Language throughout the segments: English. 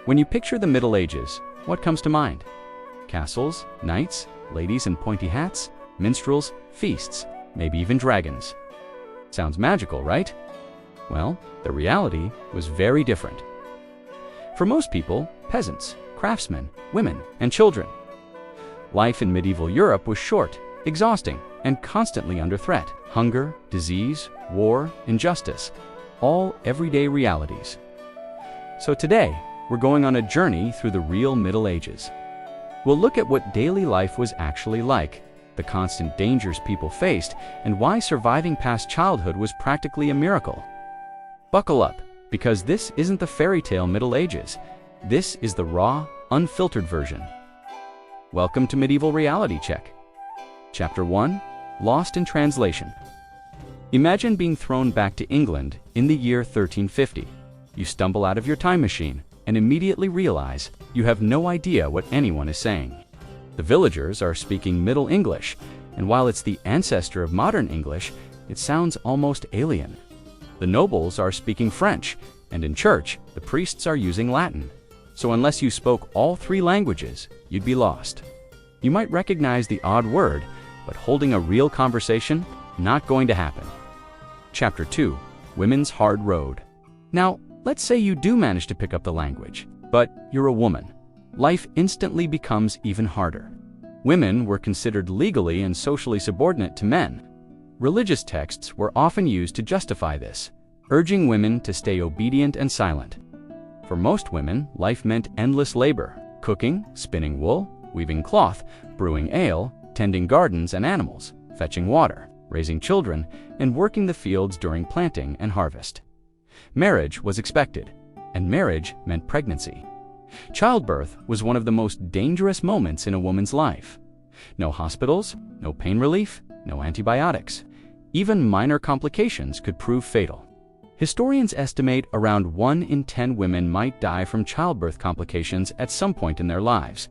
When you picture the Middle Ages, what comes to mind? Castles, knights, ladies in pointy hats, minstrels, feasts, maybe even dragons. Sounds magical, right? Well, the reality was very different. For most people, peasants, craftsmen, women, and children. Life in medieval Europe was short, exhausting, and constantly under threat. Hunger, disease, war, injustice, all everyday realities. So today, we're going on a journey through the real Middle Ages. We'll look at what daily life was actually like, the constant dangers people faced, and why surviving past childhood was practically a miracle. Buckle up, because this isn't the fairy tale Middle Ages. This is the raw, unfiltered version. Welcome to Medieval Reality Check. Chapter 1: Lost in Translation. Imagine being thrown back to England in the year 1350. You stumble out of your time machine and immediately realize you have no idea what anyone is saying. The villagers are speaking Middle English, and while it's the ancestor of modern English, it sounds almost alien. The nobles are speaking French, and in church, the priests are using Latin. So unless you spoke all three languages, you'd be lost. You might recognize the odd word, but holding a real conversation, not going to happen. Chapter 2: Women's Hard Road. Now, let's say you do manage to pick up the language, but you're a woman. Life instantly becomes even harder. Women were considered legally and socially subordinate to men. Religious texts were often used to justify this, urging women to stay obedient and silent. For most women, life meant endless labor: cooking, spinning wool, weaving cloth, brewing ale, tending gardens and animals, fetching water, raising children, and working the fields during planting and harvest. Marriage was expected, and marriage meant pregnancy. Childbirth was one of the most dangerous moments in a woman's life. No hospitals, no pain relief, no antibiotics. Even minor complications could prove fatal. Historians estimate around 1 in 10 women might die from childbirth complications at some point in their lives,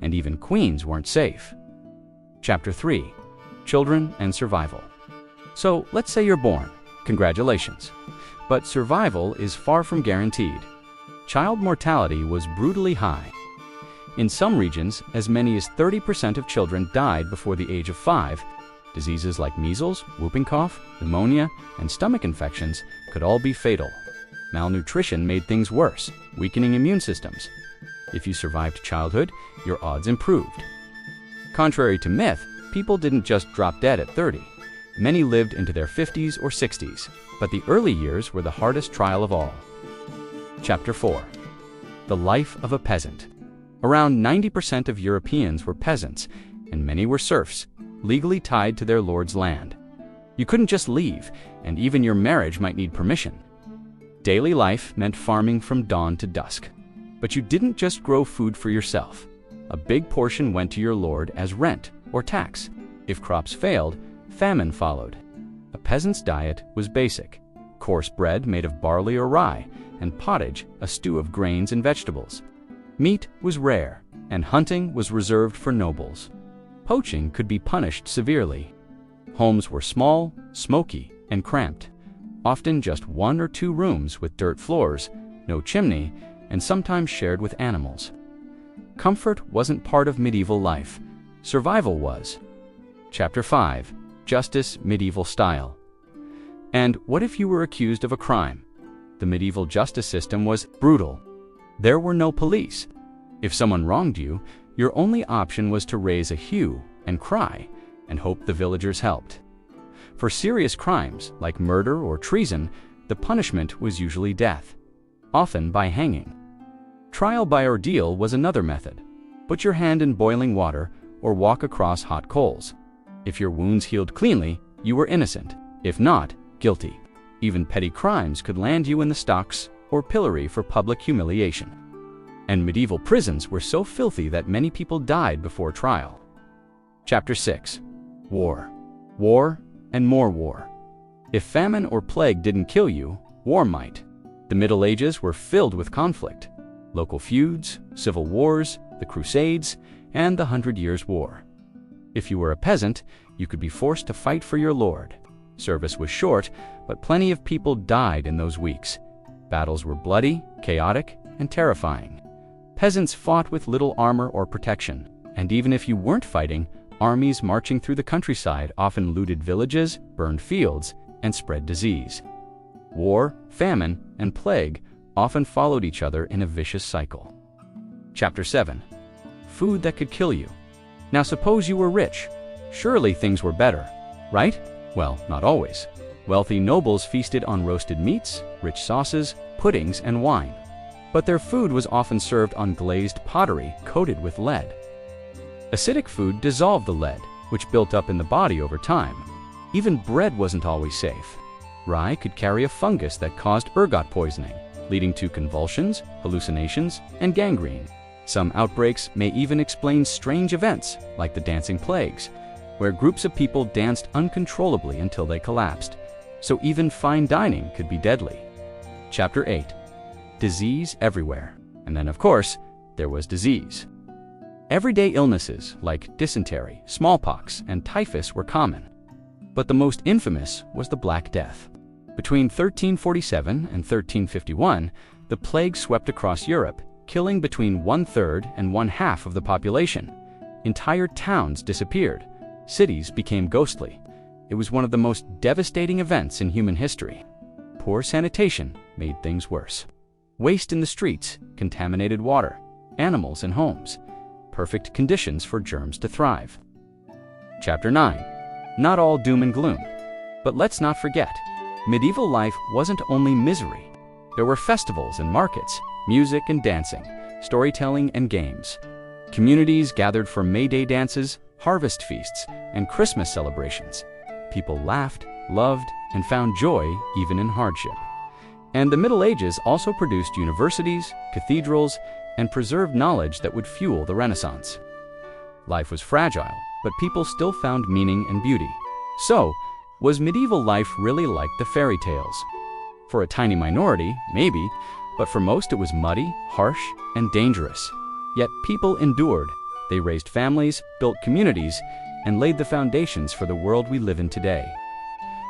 and even queens weren't safe. Chapter 3: Children and Survival. So let's say you're born. Congratulations. But survival is far from guaranteed. Child mortality was brutally high. In some regions, as many as 30% of children died before the age of 5. Diseases like measles, whooping cough, pneumonia, and stomach infections could all be fatal. Malnutrition made things worse, weakening immune systems. If you survived childhood, your odds improved. Contrary to myth, people didn't just drop dead at 30. Many lived into their 50s or 60s, but the early years were the hardest trial of all. Chapter 4: The Life of a Peasant. Around 90% of Europeans were peasants, and many were serfs, legally tied to their lord's land. You couldn't just leave, and even your marriage might need permission. Daily life meant farming from dawn to dusk. But you didn't just grow food for yourself. A big portion went to your lord as rent or tax. If crops failed, famine followed. A peasant's diet was basic: coarse bread made of barley or rye, and pottage, a stew of grains and vegetables. Meat was rare, and hunting was reserved for nobles. Poaching could be punished severely. Homes were small, smoky, and cramped, often just 1 or 2 rooms with dirt floors, no chimney, and sometimes shared with animals. Comfort wasn't part of medieval life. Survival was. Chapter 5: Justice Medieval Style. And what if you were accused of a crime? The medieval justice system was brutal. There were no police. If someone wronged you, your only option was to raise a hue and cry and hope the villagers helped. For serious crimes like murder or treason, the punishment was usually death, often by hanging. Trial by ordeal was another method. Put your hand in boiling water or walk across hot coals. If your wounds healed cleanly, you were innocent. If not, guilty. Even petty crimes could land you in the stocks or pillory for public humiliation. And medieval prisons were so filthy that many people died before trial. Chapter 6: War. War and more war. If famine or plague didn't kill you, war might. The Middle Ages were filled with conflict: local feuds, civil wars, the Crusades, and the 100 Years' War. If you were a peasant, you could be forced to fight for your lord. Service was short, but plenty of people died in those weeks. Battles were bloody, chaotic, and terrifying. Peasants fought with little armor or protection, and even if you weren't fighting, armies marching through the countryside often looted villages, burned fields, and spread disease. War, famine, and plague often followed each other in a vicious cycle. Chapter 7. Food that could kill you. Now suppose you were rich. Surely things were better, right? Well, not always. Wealthy nobles feasted on roasted meats, rich sauces, puddings, and wine. But their food was often served on glazed pottery coated with lead. Acidic food dissolved the lead, which built up in the body over time. Even bread wasn't always safe. Rye could carry a fungus that caused ergot poisoning, leading to convulsions, hallucinations, and gangrene. Some outbreaks may even explain strange events, like the dancing plagues, where groups of people danced uncontrollably until they collapsed. So even fine dining could be deadly. Chapter 8. Disease everywhere. And then, of course, there was disease. Everyday illnesses like dysentery, smallpox, and typhus were common. But the most infamous was the Black Death. Between 1347 and 1351, the plague swept across Europe, killing between 1/3 and 1/2 of the population. Entire towns disappeared. Cities became ghostly. It was one of the most devastating events in human history. Poor sanitation made things worse. Waste in the streets, contaminated water, animals and homes. Perfect conditions for germs to thrive. Chapter 9. Not all doom and gloom. But let's not forget, medieval life wasn't only misery. There were festivals and markets, music and dancing, storytelling and games. Communities gathered for May Day dances, harvest feasts, and Christmas celebrations. People laughed, loved, and found joy even in hardship. And the Middle Ages also produced universities, cathedrals, and preserved knowledge that would fuel the Renaissance. Life was fragile, but people still found meaning and beauty. So, was medieval life really like the fairy tales? For a tiny minority, maybe, but for most it was muddy, harsh, and dangerous. Yet people endured. They raised families, built communities, and laid the foundations for the world we live in today.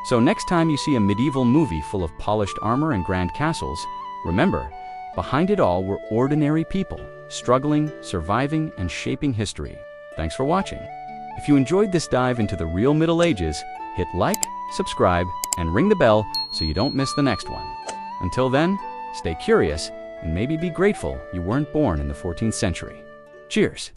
So next time you see a medieval movie full of polished armor and grand castles, remember, behind it all were ordinary people, struggling, surviving, and shaping history. Thanks for watching. If you enjoyed this dive into the real Middle Ages, hit like, subscribe, and ring the bell so you don't miss the next one. Until then, stay curious and maybe be grateful you weren't born in the 14th century. Cheers!